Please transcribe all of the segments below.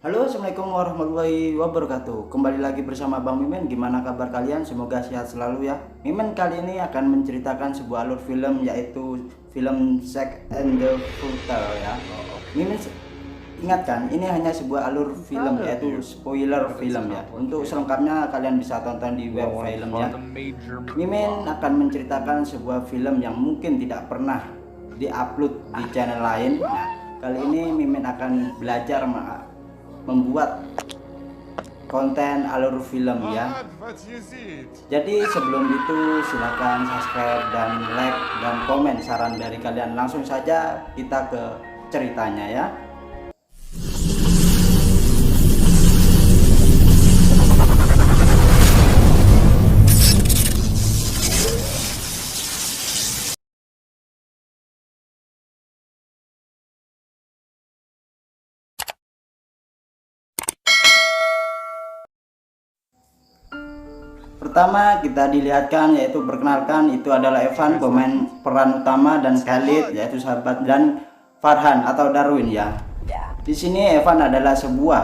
Halo, assalamualaikum warahmatullahi wabarakatuh. Kembali lagi bersama Bang Mimin. Gimana kabar kalian? Semoga sehat selalu ya. Mimin kali ini akan menceritakan sebuah alur film, yaitu film Zack and the Future ya. Mimin ingatkan, ini hanya sebuah alur film, yaitu spoiler film ya. Untuk selengkapnya kalian bisa tonton di web filmnya. Mimin akan menceritakan sebuah film yang mungkin tidak pernah diupload di channel lain. Nah, kali ini Mimin akan belajar membuat konten alur film ya. Jadi sebelum itu silahkan subscribe dan like dan komen saran dari kalian. Langsung saja kita ke ceritanya ya. Pertama kita dilihatkan, yaitu perkenalkan, itu adalah Evan, pemain peran utama, dan Khalid yaitu sahabat, dan Farhan atau Darwin ya. Di sini Evan adalah sebuah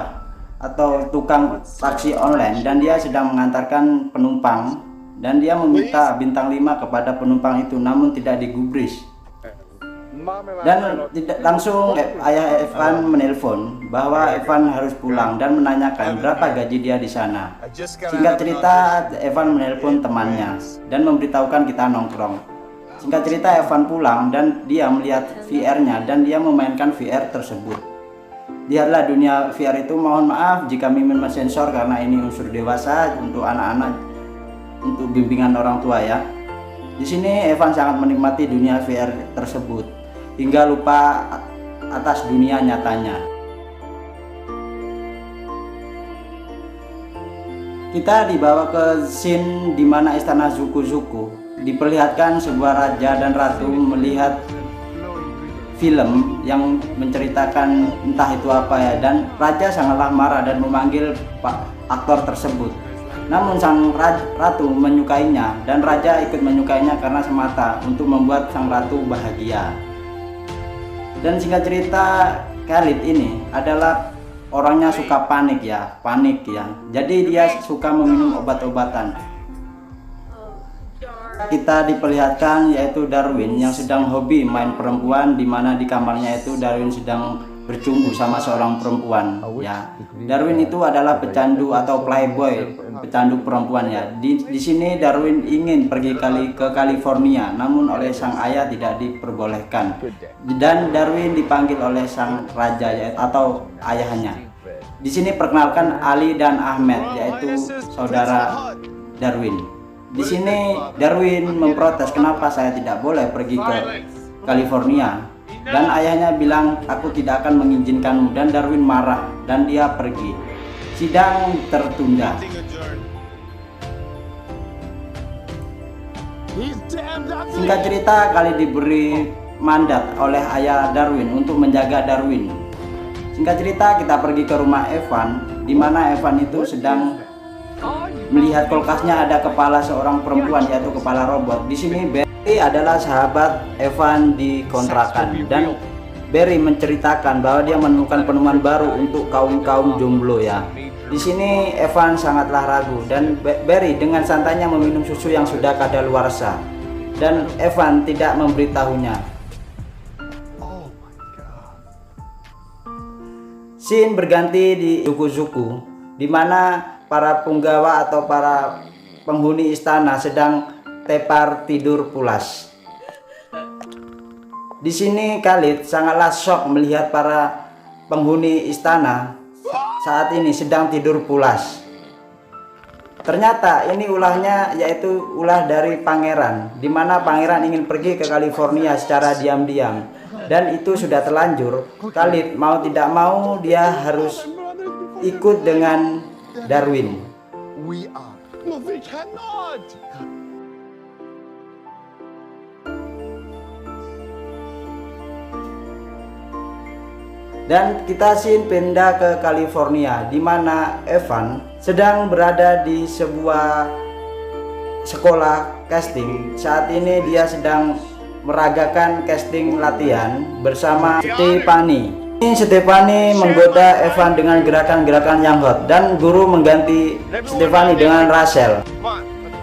atau tukang taksi online dan dia sedang mengantarkan penumpang dan dia meminta bintang 5 kepada penumpang itu, namun tidak digubris. Dan tidak langsung ayah Evan menelpon bahwa Evan harus pulang dan menanyakan berapa gaji dia di sana. Singkat cerita, Evan menelpon temannya dan memberitahukan kita nongkrong. Singkat cerita, Evan pulang dan dia melihat VR-nya dan dia memainkan VR tersebut. Lihatlah dunia VR itu. Mohon maaf jika Mimin mensensor karena ini unsur dewasa untuk anak-anak, untuk bimbingan orang tua ya. Di sini Evan sangat menikmati dunia VR tersebut hingga lupa atas dunia nyatanya. Kita dibawa ke scene di mana istana Zuko-Zuko. Diperlihatkan sebuah raja dan ratu melihat film yang menceritakan entah itu apa ya, dan raja sangatlah marah dan memanggil pak aktor tersebut. Namun sang ratu menyukainya dan raja ikut menyukainya karena semata untuk membuat sang ratu bahagia. Dan singkat cerita, Khalid ini adalah orangnya suka panik ya. Jadi dia suka meminum obat-obatan. Kita diperlihatkan yaitu Darwin yang sedang hobi main perempuan, di mana di kamarnya itu Darwin sedang bercumbu sama seorang perempuan ya. Darwin itu adalah pecandu atau playboy, pecandu perempuan ya. Di sini Darwin ingin pergi ke California, namun oleh sang ayah tidak diperbolehkan. Dan Darwin dipanggil oleh sang raja atau ayahnya. Di sini perkenalkan Ali dan Ahmed, yaitu saudara Darwin. Di sini Darwin memprotes, kenapa saya tidak boleh pergi ke California? Dan ayahnya bilang, aku tidak akan mengizinkanmu. Dan Darwin marah dan dia pergi. Sidang tertunda. Singkat cerita, Khalid diberi mandat oleh ayah Darwin untuk menjaga Darwin. Singkat cerita, kita pergi ke rumah Evan, di mana Evan itu sedang melihat kulkasnya ada kepala seorang perempuan, yaitu kepala robot. Di sini Barry adalah sahabat Evan di kontrakan dan Barry menceritakan bahwa dia menemukan penemuan baru untuk kaum jomblo ya. Di sini Evan sangatlah ragu dan Barry dengan santainya meminum susu yang sudah kadaluarsa dan Evan tidak memberitahunya. Scene berganti di Zuko-Zuko, di mana para punggawa atau para penghuni istana sedang tepar tidur pulas. Di sini Khalid sangatlah shock melihat para penghuni istana saat ini sedang tidur pulas. Ternyata ini ulahnya, yaitu ulah dari pangeran, di mana pangeran ingin pergi ke California secara diam-diam dan itu sudah terlanjur. Khalid mau tidak mau dia harus ikut dengan Darwin. Dan kita pindah ke California, di mana Evan sedang berada di sebuah sekolah casting. Saat ini dia sedang meragakan casting latihan bersama Stephanie. Ini Stephanie menggoda Evan dengan gerakan-gerakan yang hot dan guru mengganti Stephanie dengan Rachel.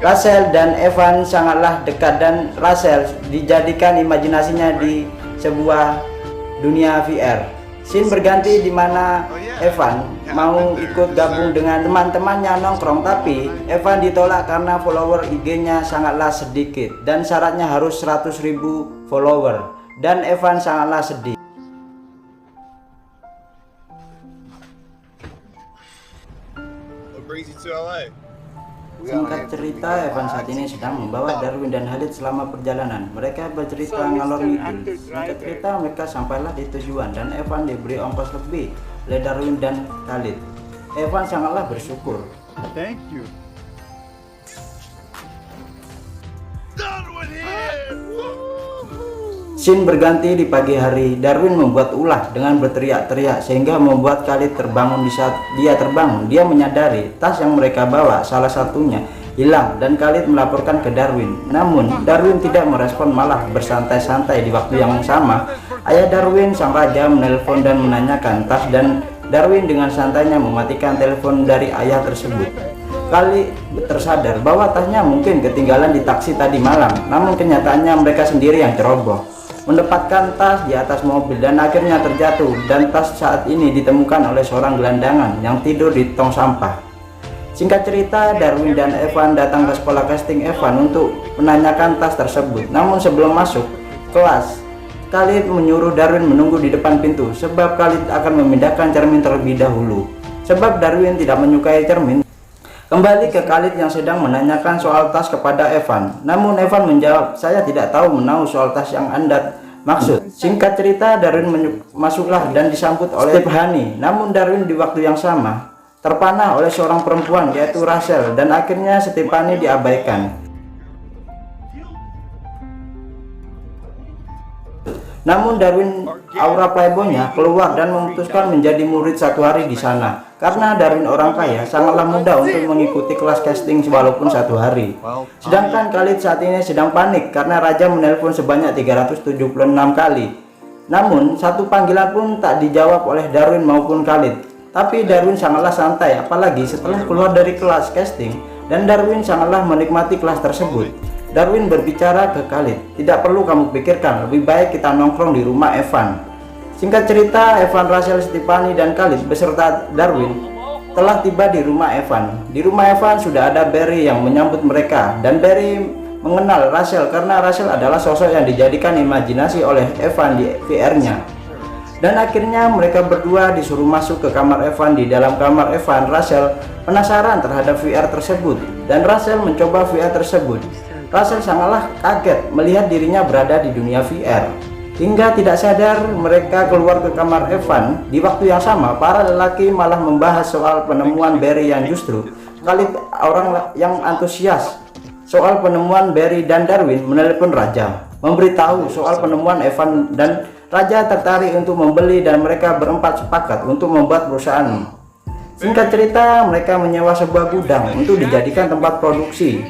Rachel dan Evan sangatlah dekat dan Rachel dijadikan imajinasinya di sebuah dunia VR. Scene berganti di mana Evan mau ikut gabung dengan teman-temannya nongkrong, tapi Evan ditolak karena follower IG-nya sangatlah sedikit dan syaratnya harus 100.000 follower dan Evan sangatlah sedih. Singkat cerita, Evan saat ini sedang membawa Darwin dan Khalid selama perjalanan. Mereka bercerita ngalor ngidul. Singkat cerita, mereka sampailah di tujuan dan Evan diberi ongkos lebih oleh Darwin dan Khalid. Evan sangatlah bersyukur. Thank you. Scene berganti di pagi hari. Darwin membuat ulah dengan berteriak-teriak sehingga membuat Khalid terbangun. Di saat dia terbangun, dia menyadari tas yang mereka bawa salah satunya hilang dan Khalid melaporkan ke Darwin. Namun Darwin tidak merespon, malah bersantai-santai. Di waktu yang sama, ayah Darwin sang raja menelpon dan menanyakan tas dan Darwin dengan santainya mematikan telepon dari ayah tersebut. Khalid tersadar bahwa tasnya mungkin ketinggalan di taksi tadi malam, namun kenyataannya mereka sendiri yang ceroboh mendapatkan tas di atas mobil dan akhirnya terjatuh, dan tas saat ini ditemukan oleh seorang gelandangan yang tidur di tong sampah. Singkat cerita, Darwin dan Evan datang ke sekolah casting Evan untuk menanyakan tas tersebut. Namun sebelum masuk kelas, Khalid menyuruh Darwin menunggu di depan pintu sebab Khalid akan memindahkan cermin terlebih dahulu. Sebab Darwin tidak menyukai cermin. Kembali ke Khalid yang sedang menanyakan soal tas kepada Evan. Namun Evan menjawab, "Saya tidak tahu menahu soal tas yang Anda maksud." Singkat cerita, Darwin masuklah dan disambut oleh Stephanie. Namun Darwin di waktu yang sama terpanah oleh seorang perempuan yaitu Rachel dan akhirnya Stephanie diabaikan. Namun Darwin aura playboynya keluar dan memutuskan menjadi murid satu hari di sana. Karena Darwin orang kaya, sangatlah mudah untuk mengikuti kelas casting walaupun satu hari. Sedangkan Khalid saat ini sedang panik karena raja menelpon sebanyak 376 kali. Namun satu panggilan pun tak dijawab oleh Darwin maupun Khalid. Tapi Darwin sangatlah santai, apalagi setelah keluar dari kelas casting, dan Darwin sangatlah menikmati kelas tersebut. Darwin berbicara ke Khalid, "Tidak perlu kamu pikirkan, lebih baik kita nongkrong di rumah Evan." Singkat cerita, Evan, Rachel, Stephanie, dan Khalid beserta Darwin telah tiba di rumah Evan. Di rumah Evan sudah ada Barry yang menyambut mereka, dan Barry mengenal Rachel karena Rachel adalah sosok yang dijadikan imajinasi oleh Evan di VR-nya. Dan akhirnya mereka berdua disuruh masuk ke kamar Evan. Di dalam kamar Evan, Rachel penasaran terhadap VR tersebut, dan Rachel mencoba VR tersebut. Rachel sangatlah kaget melihat dirinya berada di dunia VR. Hingga tidak sadar mereka keluar ke kamar Evan. Di waktu yang sama, para lelaki malah membahas soal penemuan Barry yang justru Khalid orang yang antusias soal penemuan Barry, dan Darwin menelepon raja memberitahu soal penemuan Evan, dan raja tertarik untuk membeli dan mereka berempat sepakat untuk membuat perusahaan. Singkat cerita, mereka menyewa sebuah gudang untuk dijadikan tempat produksi.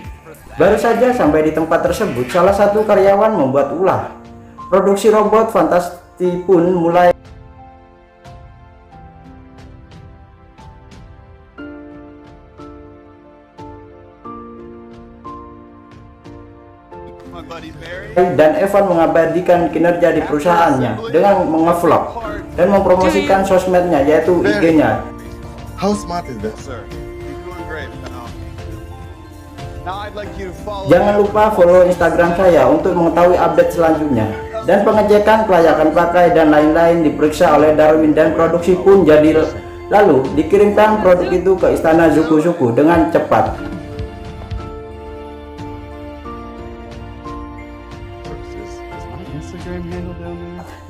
Baru saja sampai di tempat tersebut, salah satu karyawan membuat ulah. Produksi robot fantasi pun mulai. Dan Evan mengabadikan kinerja di perusahaannya dengan mengevlog dan mempromosikan sosmednya yaitu IG-nya. How smart is that, sir? Jangan lupa follow Instagram saya untuk mengetahui update selanjutnya. Dan pengecekan kelayakan pakai dan lain-lain diperiksa oleh Darwin, dan produksi pun jadi lalu dikirimkan produk itu ke istana Zuko dengan cepat.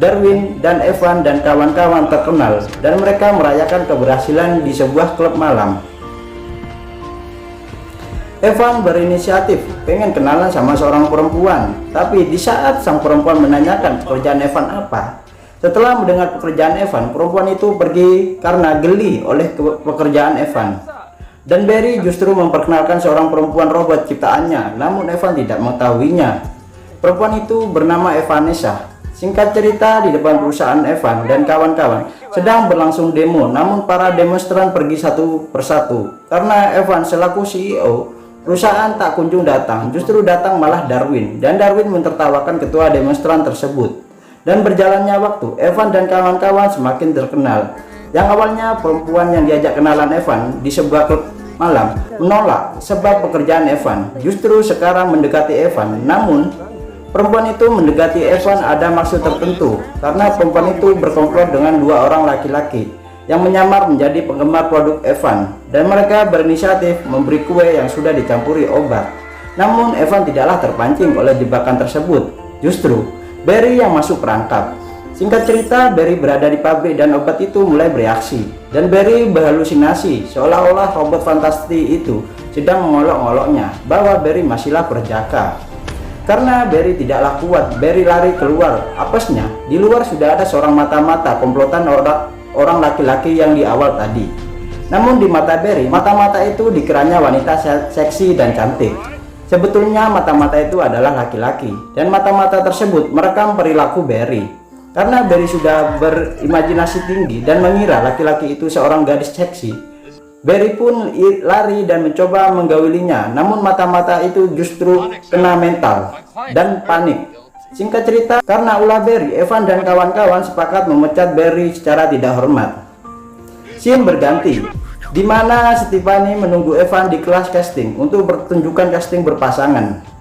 Darwin dan Evan dan kawan-kawan terkenal, dan mereka merayakan keberhasilan di sebuah klub malam. Evan berinisiatif pengen kenalan sama seorang perempuan, tapi di saat sang perempuan menanyakan pekerjaan Evan apa, setelah mendengar pekerjaan Evan, perempuan itu pergi karena geli oleh pekerjaan Evan. Dan Barry justru memperkenalkan seorang perempuan robot ciptaannya, namun Evan tidak mengetahuinya. Perempuan itu bernama Evanessa. Singkat cerita, di depan perusahaan Evan dan kawan-kawan sedang berlangsung demo, namun para demonstran pergi satu persatu. Karena Evan selaku CEO, perusahaan tak kunjung datang, justru datang malah Darwin. Dan Darwin mentertawakan ketua demonstran tersebut. Dan berjalannya waktu, Evan dan kawan-kawan semakin terkenal. Yang awalnya perempuan yang diajak kenalan Evan di sebuah klub malam menolak sebab pekerjaan Evan. Justru sekarang mendekati Evan, namun perempuan itu mendekati Evan ada maksud tertentu, karena perempuan itu berkomplot dengan dua orang laki-laki yang menyamar menjadi penggemar produk Evan, dan mereka berinisiatif memberi kue yang sudah dicampuri obat. Namun Evan tidaklah terpancing oleh jebakan tersebut, justru Barry yang masuk perangkap. Singkat cerita, Barry berada di pabrik dan obat itu mulai bereaksi, dan Barry berhalusinasi seolah-olah robot fantasti itu sedang mengolok-oloknya bahwa Barry masihlah perjaka. Karena Barry tidaklah kuat, Barry lari keluar apesnya. Di luar sudah ada seorang mata-mata komplotan orang laki-laki yang di awal tadi. Namun di mata Barry, mata-mata itu dikiranya wanita seksi dan cantik. Sebetulnya mata-mata itu adalah laki-laki, dan mata-mata tersebut merekam perilaku Barry. Karena Barry sudah berimajinasi tinggi dan mengira laki-laki itu seorang gadis seksi, Barry pun lari dan mencoba menggaulinya, namun mata-mata itu justru kena mental dan panik. Singkat cerita, karena ulah Barry, Evan dan kawan-kawan sepakat memecat Barry secara tidak hormat. Scene berganti, di mana Stephanie menunggu Evan di kelas casting untuk pertunjukan casting berpasangan.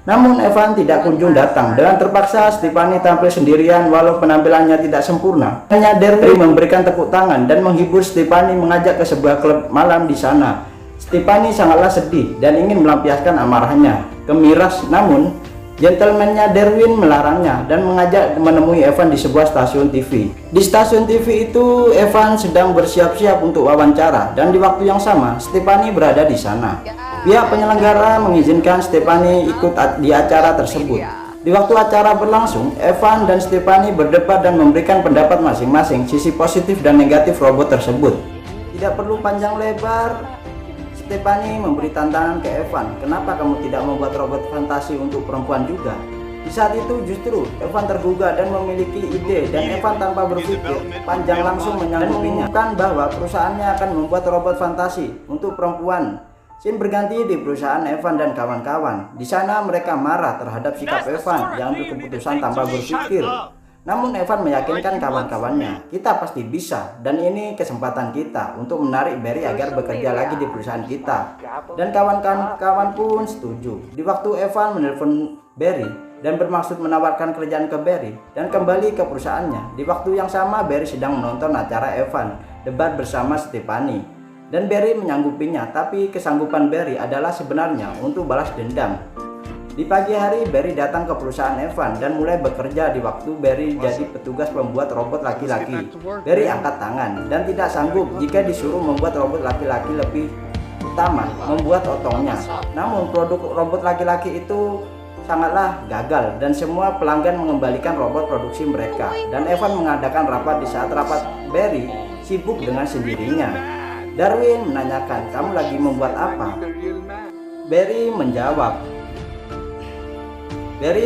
Namun Evan tidak kunjung datang. Dengan terpaksa Stephanie tampil sendirian walau penampilannya tidak sempurna. Hanya Darwin memberikan tepuk tangan dan menghibur Stephanie mengajak ke sebuah klub malam di sana. Stephanie sangatlah sedih dan ingin melampiaskan amarahnya ke Miras, namun gentlemannya Darwin melarangnya dan mengajak menemui Evan di sebuah stasiun TV. Di stasiun TV itu Evan sedang bersiap-siap untuk wawancara, dan di waktu yang sama Stephanie berada di sana. Pihak penyelenggara mengizinkan Stephanie ikut di acara tersebut. Di waktu acara berlangsung, Evan dan Stephanie berdebat dan memberikan pendapat masing-masing sisi positif dan negatif robot tersebut. Tidak perlu panjang lebar, Stephanie memberi tantangan ke Evan, kenapa kamu tidak membuat robot fantasi untuk perempuan juga? Di saat itu justru Evan tergugah dan memiliki ide, dan Evan tanpa berpikir panjang langsung menyanggupinya bahwa perusahaannya akan membuat robot fantasi untuk perempuan. Scene berganti di perusahaan Evan dan kawan-kawan. Di sana mereka marah terhadap sikap Evan yang ambil keputusan tanpa berpikir. Namun Evan meyakinkan kawan-kawannya, kita pasti bisa, dan ini kesempatan kita untuk menarik Barry agar bekerja lagi di perusahaan kita. Dan kawan-kawan pun setuju. Di waktu Evan menelpon Barry dan bermaksud menawarkan kerjaan ke Barry dan kembali ke perusahaannya, di waktu yang sama Barry sedang menonton acara Evan debat bersama Stephanie. Dan Barry menyanggupinya, tapi kesanggupan Barry adalah sebenarnya untuk balas dendam. Di pagi hari, Barry datang ke perusahaan Evan dan mulai bekerja. Di waktu Barry jadi petugas pembuat robot laki-laki, Barry angkat tangan dan tidak sanggup jika disuruh membuat robot laki-laki lebih utama membuat otongnya. Namun produk robot laki-laki itu sangatlah gagal dan semua pelanggan mengembalikan robot produksi mereka. Dan Evan mengadakan rapat. Di saat rapat, Barry sibuk dengan sendirinya. Darwin menanyakan, kamu lagi membuat apa? Barry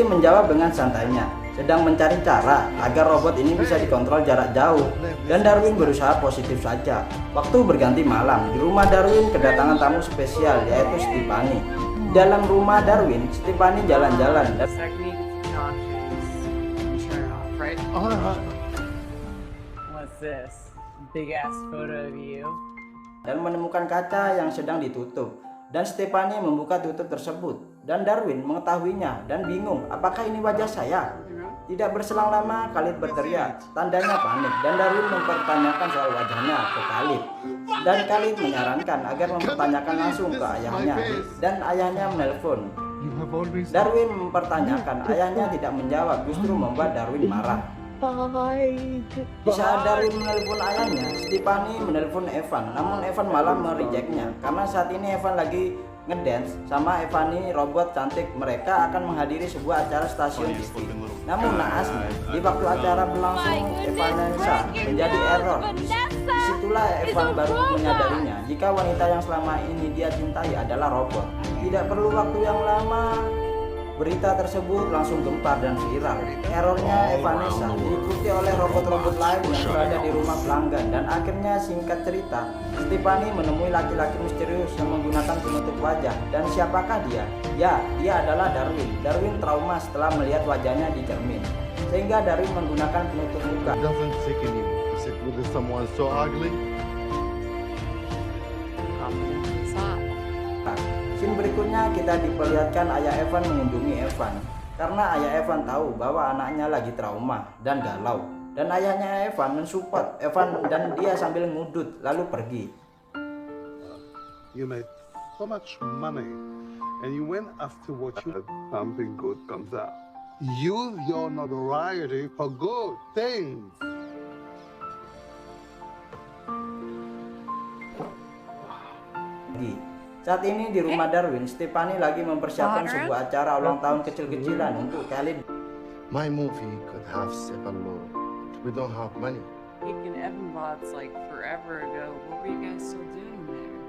menjawab dengan santainya, sedang mencari cara agar robot ini bisa dikontrol jarak jauh. Dan Darwin berusaha positif saja. Waktu berganti malam, di rumah Darwin kedatangan tamu spesial, yaitu Stephanie. Di dalam rumah Darwin, Stephanie jalan-jalan dan menemukan kaca yang sedang ditutup. Dan Stephanie membuka tutup tersebut, dan Darwin mengetahuinya dan bingung, apakah ini wajah saya? Tidak berselang lama, Khalid berteriak, tandanya panik, dan Darwin mempertanyakan soal wajahnya ke Khalid. Dan Khalid menyarankan agar mempertanyakan langsung ke ayahnya, dan ayahnya menelpon. Darwin mempertanyakan, ayahnya tidak menjawab, justru membuat Darwin marah. Di saat Darwin menelpon ayahnya, Stephanie menelpon Evan, namun Evan malah merejeknya karena saat ini Evan lagi ngedance sama Evanie, robot cantik. Mereka akan menghadiri sebuah acara stasiun TV. Namun naasnya, di waktu acara berlangsung, Evanessa menjadi error. Disitulah Evan baru menyadarinya jika wanita yang selama ini dia cintai adalah robot. Tidak perlu waktu yang lama, Berita tersebut langsung gempar dan viral. Errornya Evanessa diikuti oleh robot-robot lain yang berada di rumah pelanggan, dan akhirnya singkat cerita, Stephanie menemui laki-laki misterius yang menggunakan penutup wajah. Dan siapakah dia? Ya, dia adalah Darwin. Darwin trauma setelah melihat wajahnya di cermin, sehingga Darwin menggunakan penutup muka. It doesn't sicken you. Sit with someone so ugly. Scene berikutnya kita diperlihatkan ayah Evan mengunjungi Evan karena ayah Evan tahu bahwa anaknya lagi trauma dan galau, dan ayahnya Evan mensupport Evan dan dia sambil ngudut lalu pergi. You made so much money, and you went after what you something good comes out. Use your notoriety for good things. Saat ini di rumah Darwin, Stephanie lagi mempersiapkan sebuah acara ulang tahun kecil-kecilan untuk Khalid. My movie could have seven more. We don't have money. Taking Evan bots like forever ago. What were you guys still doing there?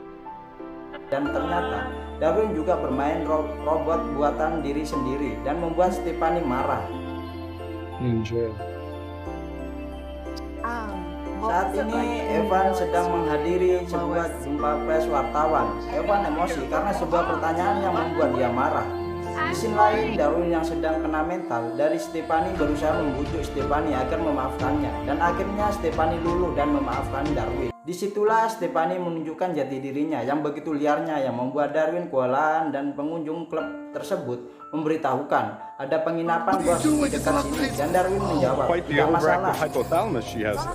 Dan ternyata Darwin juga bermain robot buatan diri sendiri dan membuat Stephanie marah. In jail. Saat ini Evan sedang menghadiri sebuah jumpa pers wartawan. Evan emosi karena sebuah pertanyaan yang membuat dia marah. Di sisi lain, Darwin yang sedang kena mental dari Stephanie berusaha membujuk Stephanie agar memaafkannya, dan akhirnya Stephanie luluh dan memaafkan Darwin. Disitulah Stephanie menunjukkan jati dirinya yang begitu liarnya, yang membuat Darwin kewalahan, dan pengunjung klub tersebut memberitahukan ada penginapan bos di dekat sini, dan Darwin menjawab, tidak masalah.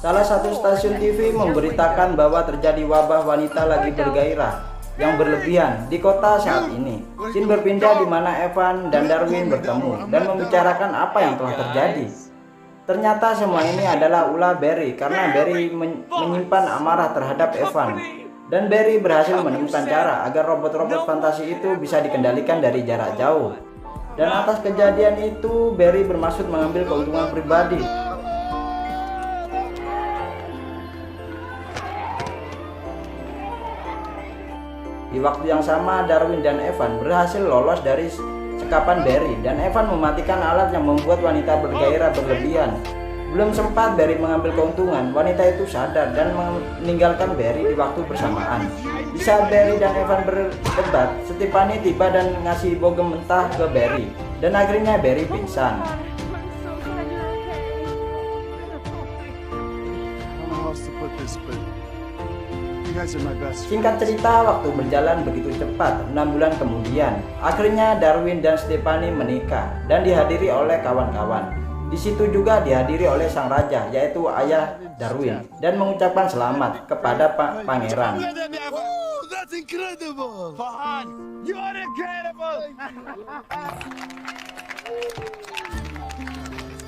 Salah satu stasiun TV memberitakan bahwa terjadi wabah wanita lagi bergairah yang berlebihan di kota saat ini. Scene berpindah di mana Evan dan Darwin bertemu dan membicarakan apa yang telah terjadi. Ternyata semua ini adalah ulah Barry karena Barry menyimpan amarah terhadap Evan. Dan Barry berhasil menemukan cara agar robot-robot fantasi itu bisa dikendalikan dari jarak jauh. Dan atas kejadian itu, Barry bermaksud mengambil keuntungan pribadi. Di waktu yang sama, Darwin dan Evan berhasil lolos dari sekapan Barry, dan Evan mematikan alat yang membuat wanita bergairah berlebihan. Belum sempat Barry mengambil keuntungan, wanita itu sadar dan meninggalkan Barry di waktu bersamaan. Di saat Barry dan Evan berdebat, Stephanie tiba dan ngasih bogem mentah ke Barry, dan akhirnya Barry pingsan. Singkat cerita, waktu berjalan begitu cepat. 6 bulan kemudian, akhirnya Darwin dan Stephanie menikah dan dihadiri oleh kawan-kawan. Di situ juga dihadiri oleh sang raja, yaitu ayah Darwin, dan mengucapkan selamat kepada Pangeran. That's incredible! Farhan, you're incredible!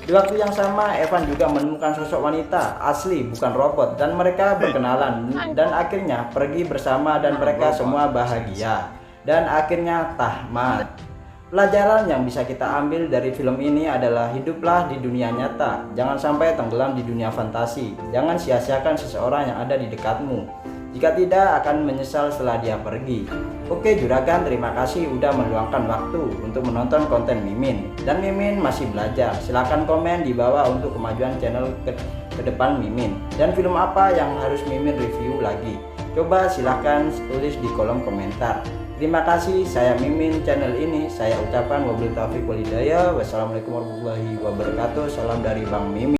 Di waktu yang sama, Evan juga menemukan sosok wanita asli, bukan robot, dan mereka berkenalan dan akhirnya pergi bersama, dan mereka semua bahagia dan akhirnya tamat. Pelajaran yang bisa kita ambil dari film ini adalah hiduplah di dunia nyata, jangan sampai tenggelam di dunia fantasi. Jangan sia-siakan seseorang yang ada di dekatmu, jika tidak akan menyesal setelah dia pergi. Oke Juragan, terima kasih udah meluangkan waktu untuk menonton konten Mimin. Dan Mimin masih belajar, silahkan komen di bawah untuk kemajuan channel ke depan Mimin. Dan film apa yang harus Mimin review lagi? Coba silahkan tulis di kolom komentar. Terima kasih, saya Mimin channel ini. Saya ucapkan wabillahi taufiq wal hidayah. Wassalamualaikum warahmatullahi wabarakatuh. Salam dari Bang Mimin.